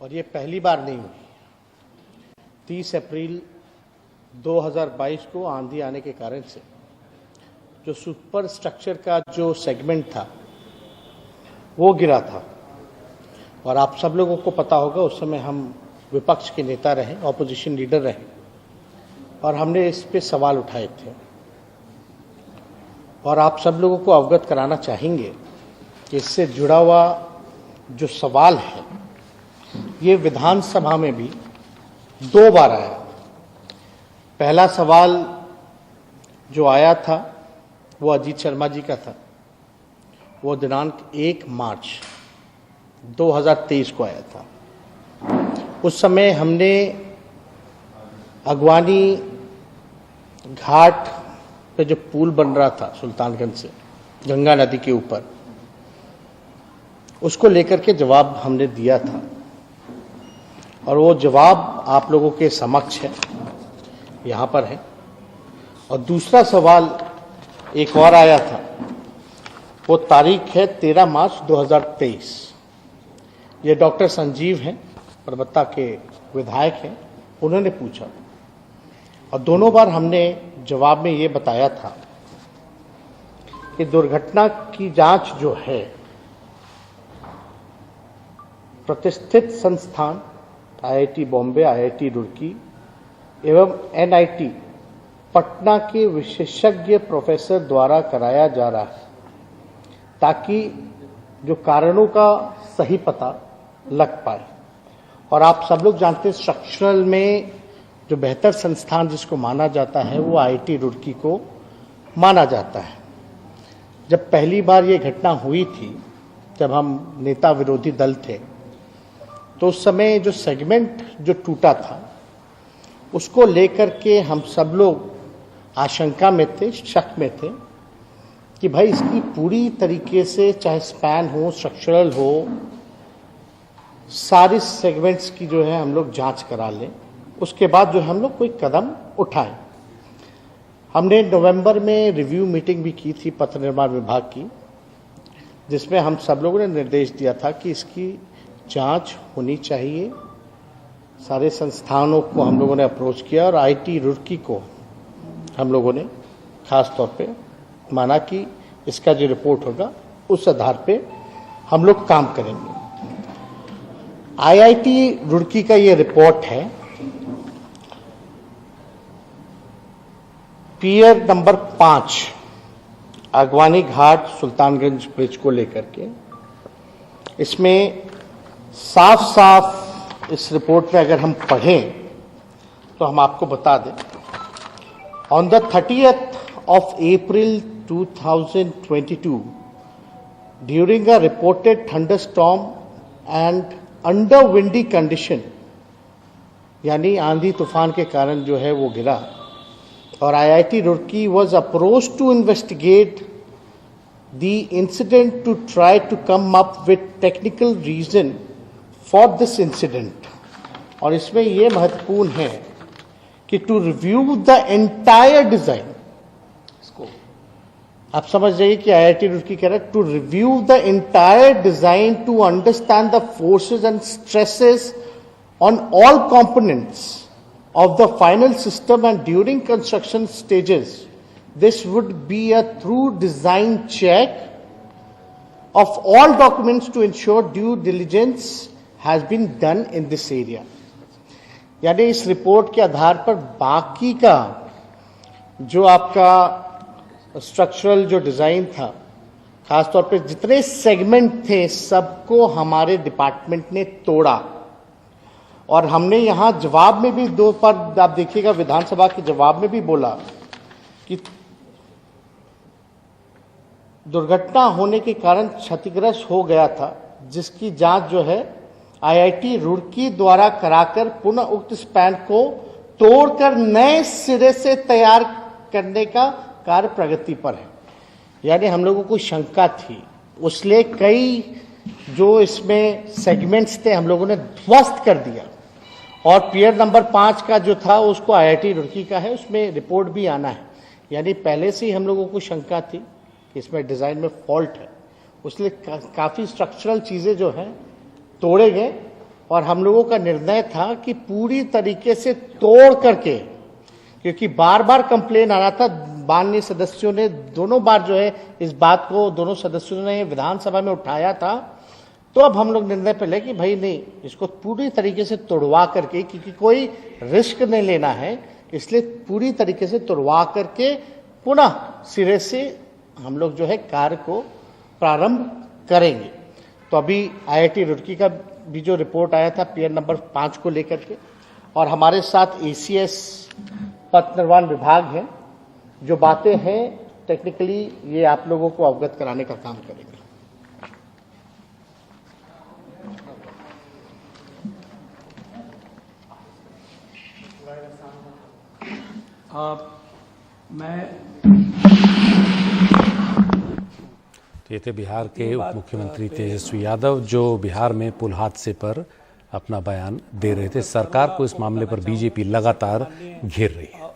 और ये पहली बार नहीं हुई। 30 अप्रैल 2022 को आंधी आने के कारण से जो सुपर स्ट्रक्चर का जो सेगमेंट था वो गिरा था, और आप सब लोगों को पता होगा उस समय हम विपक्ष के नेता रहे, ऑपोजिशन लीडर रहे, और हमने इस पे सवाल उठाए थे। और आप सब लोगों को अवगत कराना चाहेंगे कि इससे जुड़ा हुआ जो सवाल है ये विधानसभा में भी 2 बार आया। पहला सवाल जो आया था वो अजीत शर्मा जी का था, वो दिनांक 1 मार्च 2023 को आया था। उस समय हमने अगवानी घाट पे जो पुल बन रहा था सुल्तानगंज से गंगा नदी के ऊपर, उसको लेकर के जवाब हमने दिया था, और वो जवाब आप लोगों के समक्ष है, यहाँ पर है। और दूसरा सवाल एक और आया था, वो तारीख है 13 मार्च 2023। ये डॉक्टर संजीव हैं, परबत्ता के विधायक हैं, उन्होंने पूछा, और दोनों बार हमने जवाब में ये बताया था कि दुर्घटना की जांच जो है प्रतिष्ठित संस्थान आईआईटी बॉम्बे, आईआईटी रुड़की एवं एनआईटी पटना के विशेषज्ञ प्रोफेसर द्वारा कराया जा रहा है, ताकि जो कारणों का सही पता लग पाए। और आप सब लोग जानते हैं स्ट्रक्चरल में जो बेहतर संस्थान जिसको माना जाता है वो आईआईटी रुड़की को माना जाता है। जब पहली बार ये घटना हुई थी, जब हम नेता विरोधी दल थे, तो उस समय जो सेगमेंट जो टूटा था उसको लेकर के हम सब लोग आशंका में थे, शक में थे कि भाई इसकी पूरी तरीके से चाहे स्पैन हो, स्ट्रक्चरल हो, सारी सेगमेंट्स की जो है हम लोग जांच करा लें, उसके बाद जो हम लोग कोई कदम उठाएं। हमने नवंबर में रिव्यू मीटिंग भी की थी पथ निर्माण विभाग की, जिसमें हम सब लोगों ने निर्देश दिया था कि इसकी जांच होनी चाहिए। सारे संस्थानों को हम लोगों ने अप्रोच किया, और आईआईटी रुड़की को हम लोगों ने खास तौर पे माना कि इसका जो रिपोर्ट होगा उस आधार पे हम लोग काम करेंगे। आईआईटी रुड़की का ये रिपोर्ट है, पियर नंबर 5 अगवानी घाट सुल्तानगंज ब्रिज को लेकर के। इसमें साफ साफ इस रिपोर्ट में अगर हम पढ़ें तो हम आपको बता दें, on the 30th of April 2022 during a reported thunderstorm and under windy condition, यानी आंधी तूफान के कारण जो है वो गिरा, और IIT Roorkee was approached to investigate the incident to try to come up with technical reason for this incident। और इसमें ये महत्वपूर्ण है कि to review the entire design, इसको आप समझ जाइए कि आईआईटी रुड़की कह रहा है to review the entire design to understand the forces and stresses on all components of the final system, and during construction stages this would be a thorough design check of all documents to ensure due diligence has been done in this area। यानी इस report के आधार पर बाकी का जो आपका structural जो design था, खासतौर पे जितने सेगमेंट थे, सबको हमारे डिपार्टमेंट ने तोड़ा। और हमने यहां जवाब में भी 2 बार आप देखिएगा, विधानसभा के जवाब में भी बोला कि दुर्घटना होने के कारण क्षतिग्रस्त हो गया था, जिसकी जांच जो है आईआईटी रुड़की द्वारा कराकर पुनः उक्त स्पैन को तोड़कर नए सिरे से तैयार करने का कार्य प्रगति पर है। यानी हम लोगों को शंका थी, उसलिए कई जो इसमें सेगमेंट्स थे हम लोगों ने ध्वस्त कर दिया, और पियर नंबर 5 का जो था उसको आईआईटी रुड़की का है, उसमें रिपोर्ट भी आना है। यानी पहले से ही हम लोगों को शंका थी कि इसमें डिजाइन में फॉल्ट है, उसलिए काफी स्ट्रक्चरल चीजें जो हैं तोड़े गए, और हम लोगों का निर्णय था कि पूरी तरीके से तोड़ करके, क्योंकि बार बार कंप्लेन आ रहा था, माननीय सदस्यों ने दोनों बार जो है इस बात को दोनों सदस्यों ने विधानसभा में उठाया था, तो अब हम लोग निर्णय पे ले कि भाई नहीं, इसको पूरी तरीके से तोड़वा करके, क्योंकि कोई रिस्क नहीं लेना है, इसलिए पूरी तरीके से तोड़वा करके पुनः सिरे से हम लोग जो है कार्य को प्रारंभ करेंगे। तो अभी IIT रुड़की का भी जो रिपोर्ट आया था पीयर नंबर 5 को लेकर के, और हमारे साथ ACS पथ निर्माण विभाग है, जो बातें हैं टेक्निकली ये आप लोगों को अवगत कराने का काम करेगा। ये थे बिहार के उप मुख्यमंत्री तेजस्वी यादव, जो बिहार में पुल हादसे पर अपना बयान दे रहे थे। सरकार को इस मामले पर बीजेपी लगातार घेर रही है।